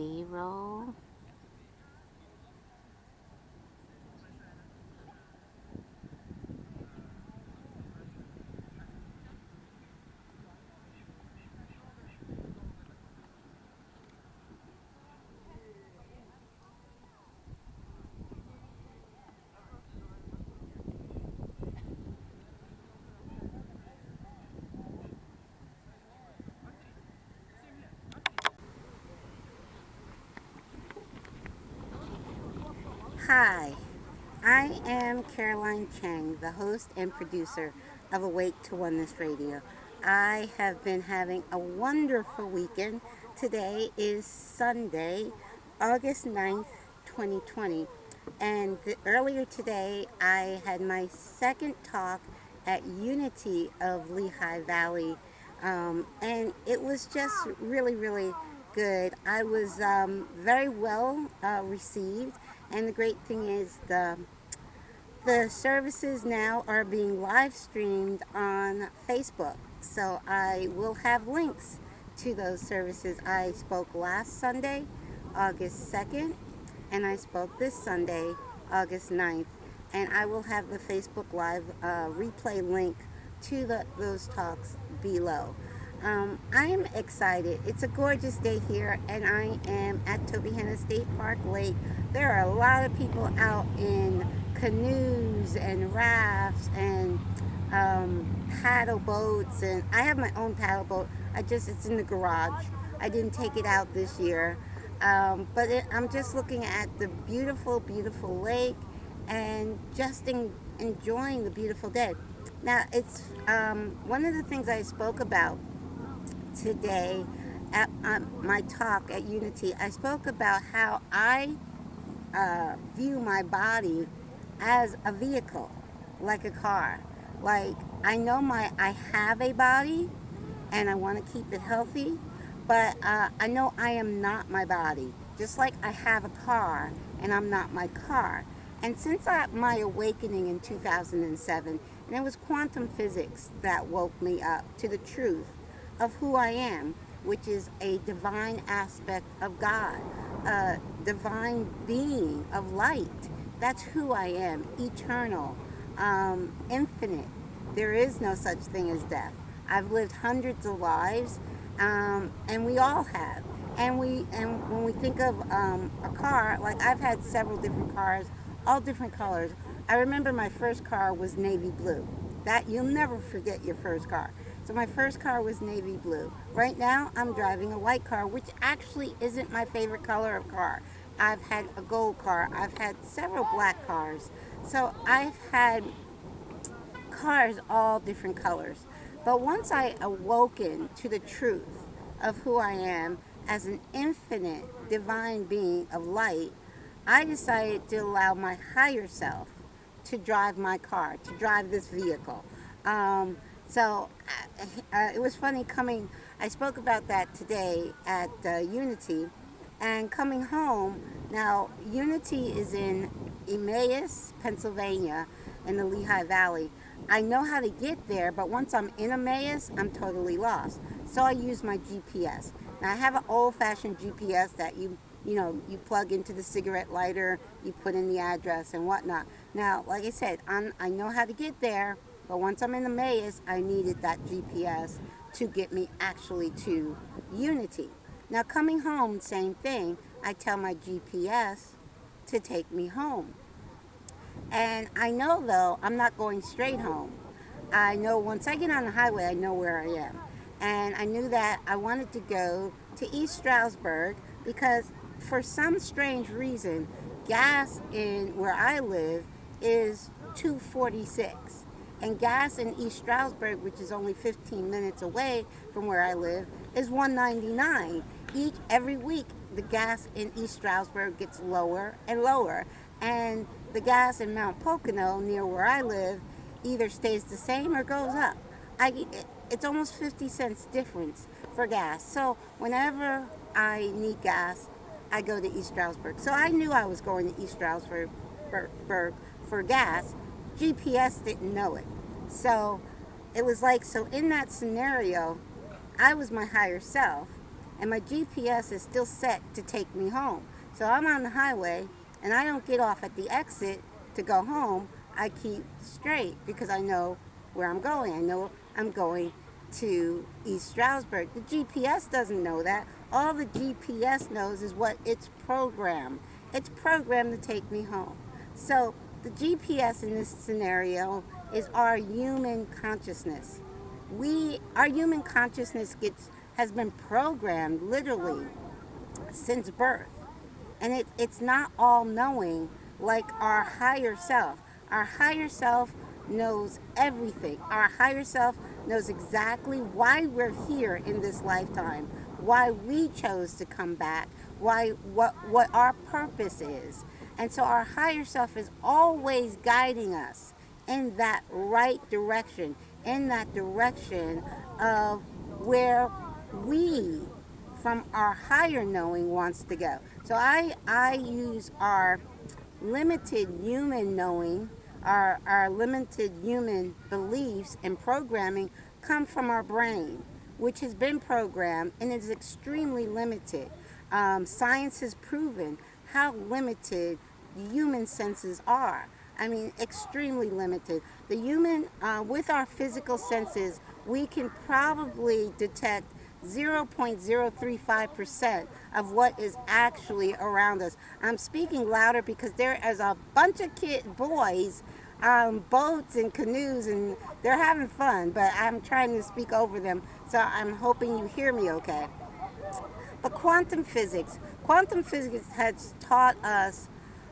B-roll. Hi, I am Caroline Chang, the host and producer of Awake to Oneness Radio. I have been having a wonderful weekend. Today is Sunday, August 9th, 2020. And earlier today, I had my second talk at Unity of Lehigh Valley. And it was just really, really good. I was very well received. And the great thing is the services now are being live streamed on Facebook. So I will have links to those services. I spoke last Sunday, August 2nd, and I spoke this Sunday, August 9th. And I will have the Facebook Live replay link to those talks below. I am excited. It's a gorgeous day here, and I am at Tobyhanna State Park Lake. There are a lot of people out in canoes and rafts and paddle boats, and I have my own paddle boat. It's in the garage. I didn't take it out this year, I'm just looking at the beautiful, beautiful lake and just enjoying the beautiful day. Now, it's one of the things I spoke about today at my talk at Unity. I spoke about how I view my body as a vehicle, like a car. Like, I know I have a body and I want to keep it healthy, but I know I am not my body. Just like I have a car and I'm not my car. And since my awakening in 2007, and it was quantum physics that woke me up to the truth of who I am, which is a divine aspect of God, a divine being of light. That's who I am, eternal, infinite. There is no such thing as death. I've lived hundreds of lives, and we all have. And when we think of a car, like I've had several different cars, all different colors. I remember my first car was navy blue. That you'll never forget your first car. So my first car was navy blue. Right now, I'm driving a white car, which actually isn't my favorite color of car. I've had a gold car. I've had several black cars. So I've had cars all different colors. But once I awoken to the truth of who I am as an infinite divine being of light, I decided to allow my higher self to drive my car, to drive this vehicle. So it was funny I spoke about that today at Unity, and coming home. Now, Unity is in Emmaus, Pennsylvania, in the Lehigh Valley. I know how to get there, but once I'm in Emmaus, I'm totally lost. So I use my GPS. Now, I have an old-fashioned GPS that you plug into the cigarette lighter, you put in the address and whatnot. Now, like I said, I know how to get there, but once I'm in the maze, I needed that GPS to get me actually to Unity. Now, coming home, same thing. I tell my GPS to take me home. And I know, though, I'm not going straight home. I know once I get on the highway, I know where I am. And I knew that I wanted to go to East Stroudsburg because for some strange reason, gas in where I live is $2.46. And gas in East Stroudsburg, which is only 15 minutes away from where I live, is $1.99. Every week, the gas in East Stroudsburg gets lower and lower. And the gas in Mount Pocono, near where I live, either stays the same or goes up. It's almost 50 cents difference for gas. So whenever I need gas, I go to East Stroudsburg. So I knew I was going to East Stroudsburg for gas. GPS didn't know it. So it was like, so in that scenario, I was my higher self, and my GPS is still set to take me home. So I'm on the highway, and I don't get off at the exit to go home. I keep straight because I know where I'm going. I know I'm going to East Stroudsburg. The GPS doesn't know that. All the GPS knows is what it's programmed. It's programmed to take me home. So the GPS in this scenario is our human consciousness. Our human consciousness has been programmed literally since birth. And it's not all knowing like our higher self. Our higher self knows everything. Our higher self knows exactly why we're here in this lifetime, why we chose to come back, what our purpose is. And so our higher self is always guiding us in that right direction, in that direction of where we, from our higher knowing, wants to go. So I use our limited human knowing, our limited human beliefs and programming come from our brain, which has been programmed and is extremely limited. Science has proven how limited human senses are. I mean, extremely limited. The human, with our physical senses, we can probably detect 0.035% of what is actually around us. I'm speaking louder because there is a bunch of boys on boats and canoes, and they're having fun, but I'm trying to speak over them, so I'm hoping you hear me okay. But quantum physics has taught us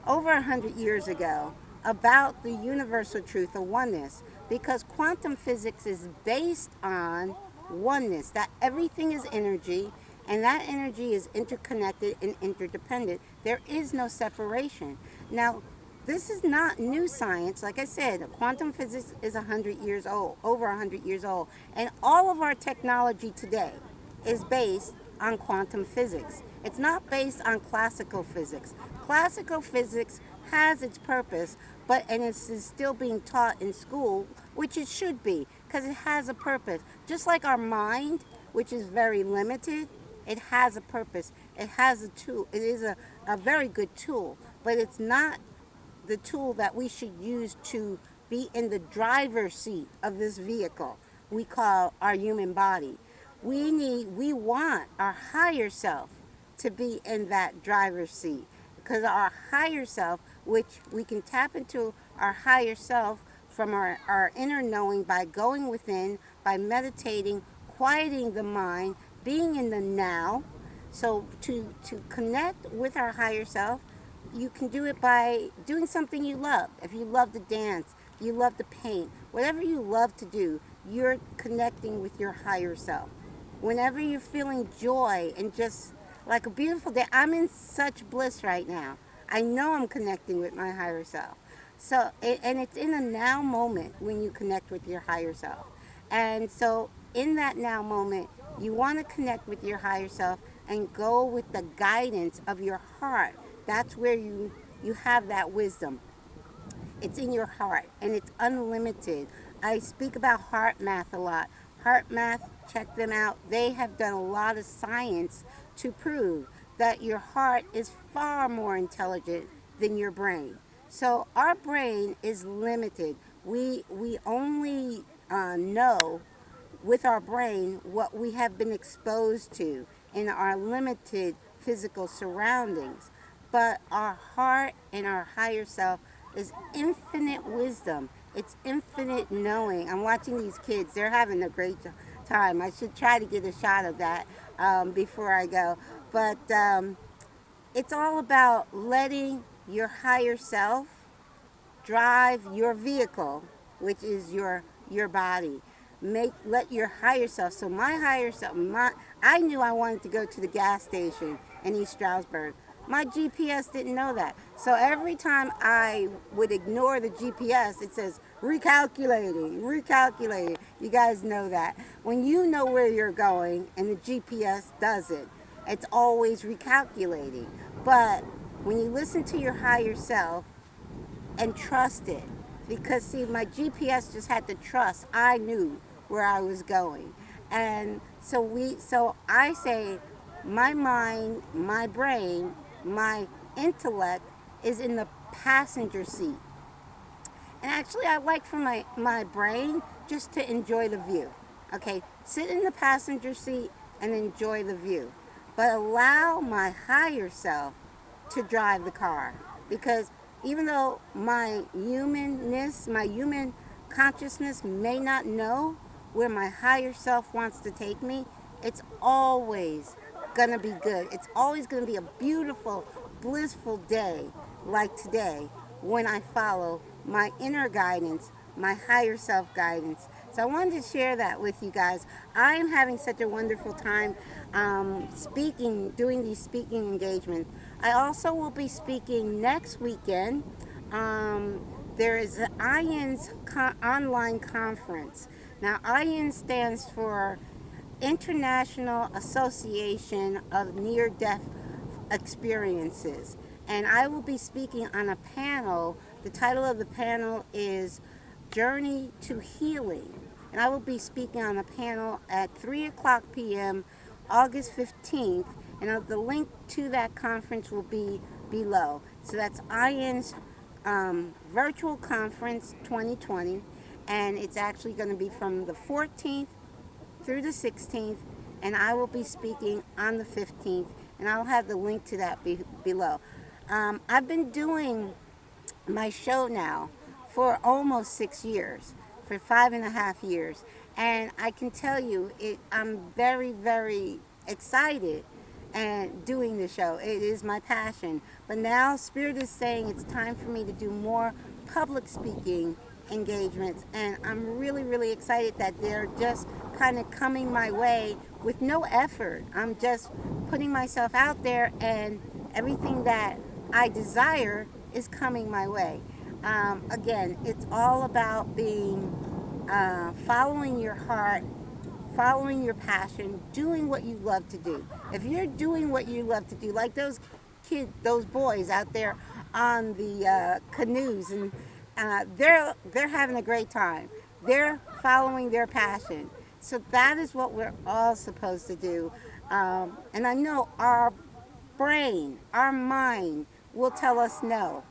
over 100 years ago about the universal truth of oneness, because quantum physics is based on oneness, that everything is energy, and that energy is interconnected and interdependent. There is no separation. Now, this is not new science. Like I said, quantum physics is 100 years old, over 100 years old, and all of our technology today is based on quantum physics. It's not based on classical physics. Classical physics has its purpose, and it's still being taught in school, which it should be, because it has a purpose. Just like our mind, which is very limited, it has a purpose. It has a tool. It is a very good tool, but it's not the tool that we should use to be in the driver's seat of this vehicle we call our human body. We want our higher self to be in that driver's seat, because our higher self, which we can tap into our higher self from our inner knowing by going within, by meditating, quieting the mind, being in the now. So to connect with our higher self, you can do it by doing something you love. If you love to dance, you love to paint, whatever you love to do, you're connecting with your higher self. Whenever you're feeling joy and just like a beautiful day, I'm in such bliss right now. I know I'm connecting with my higher self. So, and it's in a now moment when you connect with your higher self. And so in that now moment, you want to connect with your higher self and go with the guidance of your heart. That's where you have that wisdom. It's in your heart, and it's unlimited. I speak about heart math a lot. Heart math, check them out. They have done a lot of science to prove that your heart is far more intelligent than your brain. So our brain is limited. We only know with our brain what we have been exposed to in our limited physical surroundings. But our heart and our higher self is infinite wisdom. It's infinite knowing. I'm watching these kids. They're having a great time. I should try to get a shot of that before I go. But it's all about letting your higher self drive your vehicle, which is your body. Let your higher self. So my higher self, I knew I wanted to go to the gas station in East Stroudsburg. My GPS didn't know that. So every time I would ignore the GPS, it says recalculating. You guys know that. When you know where you're going and the GPS doesn't, it's always recalculating. But when you listen to your higher self and trust it, because see, my GPS just had to trust. I knew where I was going. And so I say, my mind, my brain, my intellect is in the passenger seat. And actually, I like for my brain just to enjoy the view. Okay, sit in the passenger seat and enjoy the view. But allow my higher self to drive the car. Because even though my humanness, my human consciousness may not know where my higher self wants to take me, it's always gonna be good. It's always gonna be a beautiful, blissful day like today when I follow my inner guidance, my higher self guidance. So I wanted to share that with you guys. I am having such a wonderful time speaking, doing these speaking engagements. I also will be speaking next weekend. There is an IANS online conference. Now, IANS stands for International Association of Near-Death Experiences. And I will be speaking on a panel. The title of the panel is Journey to Healing. And I will be speaking on a panel at 3 o'clock p.m. August 15th. And the link to that conference will be below. So that's IAN's Virtual Conference 2020. And it's actually going to be from the 14th through the 16th. And I will be speaking on the 15th. And I'll have the link to that below. I've been doing my show now for almost 6 years, for 5.5 years. And I can tell you, I'm very, very excited and doing the show. It is my passion. But now Spirit is saying it's time for me to do more public speaking engagements. And I'm really, really excited that they're just kind of coming my way with no effort. I'm just putting myself out there, and everything that I desire is coming my way. Again, it's all about being, following your heart, following your passion, doing what you love to do. If you're doing what you love to do, like those kids, those boys out there on the canoes, and they're having a great time. They're following their passion. So that is what we're all supposed to do. And I know our brain, our mind will tell us no.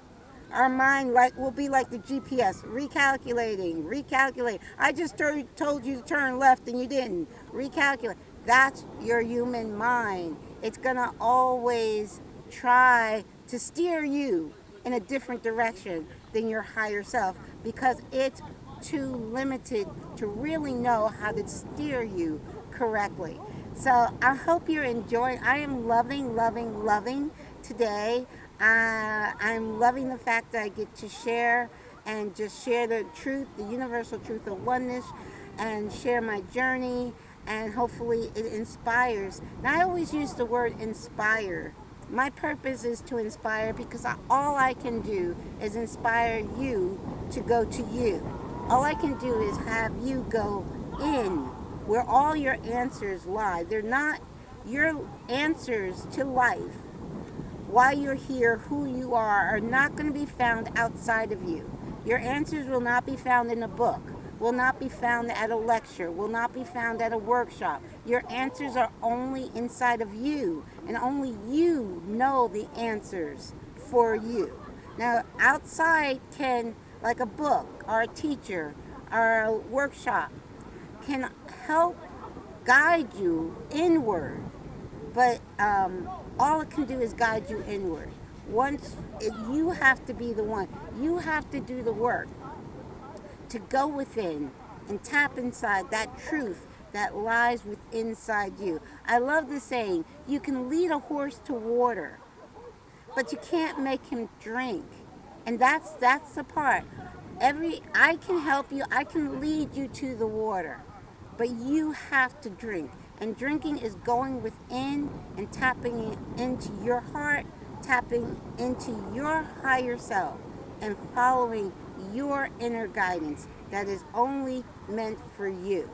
Our mind will be like the GPS, recalculate. I just told you to turn left and you didn't. Recalculate. That's your human mind. It's going to always try to steer you in a different direction than your higher self, because it's too limited to really know how to steer you correctly. So I hope you're enjoying. I am loving today. I'm loving the fact that I get to share and just share the truth, the universal truth of oneness, and share my journey, and hopefully it inspires. And I always use the word inspire. My purpose is to inspire, because all I can do is inspire you to go to you. All I can do is have you go in where all your answers lie. They're not your answers to life. Why you're here, who you are not going to be found outside of you. Your answers will not be found in a book, will not be found at a lecture, will not be found at a workshop. Your answers are only inside of you, and only you know the answers for you. Now, outside can, like a book or a teacher or a workshop, can help guide you inward, but all it can do is guide you inward. You have to be the one. You have to do the work to go within and tap inside that truth that lies within inside you. I love the saying, you can lead a horse to water, but you can't make him drink. And that's the part. I can help you, I can lead you to the water, but you have to drink. And drinking is going within and tapping into your heart, tapping into your higher self, and following your inner guidance that is only meant for you.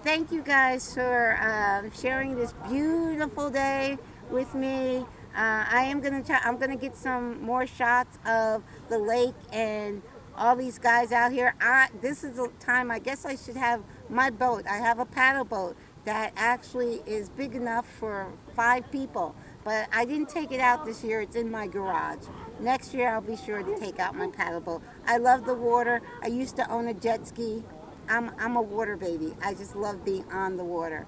Thank you guys for sharing this beautiful day with me. I'm gonna get some more shots of the lake and all these guys out here. This is the time I guess I should have my boat. I have a paddle boat that actually is big enough for 5 people. But I didn't take it out this year. It's in my garage. Next year I'll be sure to take out my paddle boat. I love the water. I used to own a jet ski. I'm a water baby. I just love being on the water.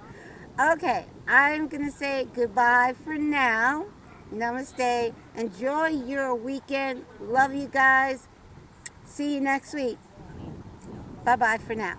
Okay, I'm going to say goodbye for now. Namaste. Enjoy your weekend. Love you guys. See you next week. Bye-bye for now.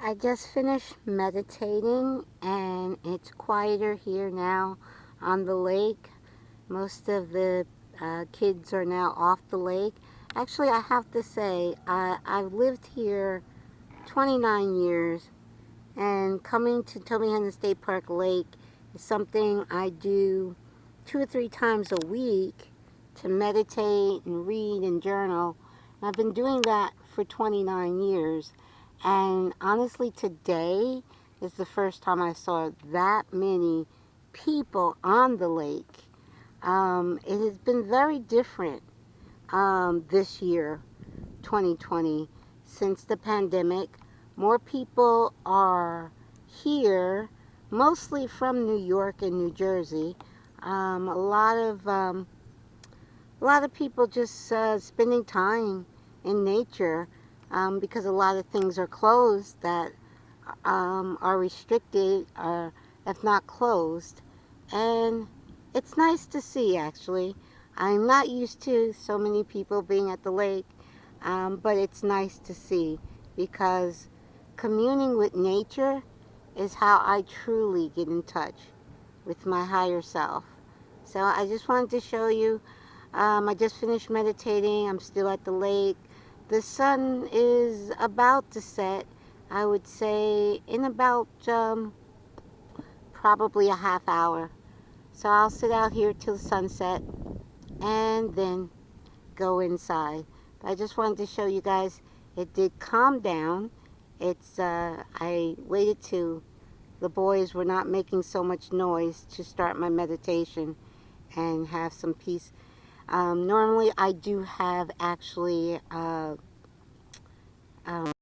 I just finished meditating and it's quieter here now on the lake. Most of the kids are now off the lake. Actually, I have to say, I've lived here 29 years, and coming to Tobyhanna State Park Lake is something I do 2 or 3 times a week to meditate and read and journal. And I've been doing that for 29 years. And honestly, today is the first time I saw that many people on the lake. It has been very different this year, 2020, since the pandemic. More people are here, mostly from New York and New Jersey. A lot of people just spending time in nature because a lot of things are closed that are restricted, if not closed. And it's nice to see, actually. I'm not used to so many people being at the lake, but it's nice to see because communing with nature is how I truly get in touch with my higher self. So I just wanted to show you. I just finished meditating. I'm still at the lake. The sun is about to set, I would say, in about probably a half hour. So I'll sit out here till sunset and then go inside. But I just wanted to show you guys it did calm down. I waited till the boys were not making so much noise to start my meditation and have some peace. Normally I do have actually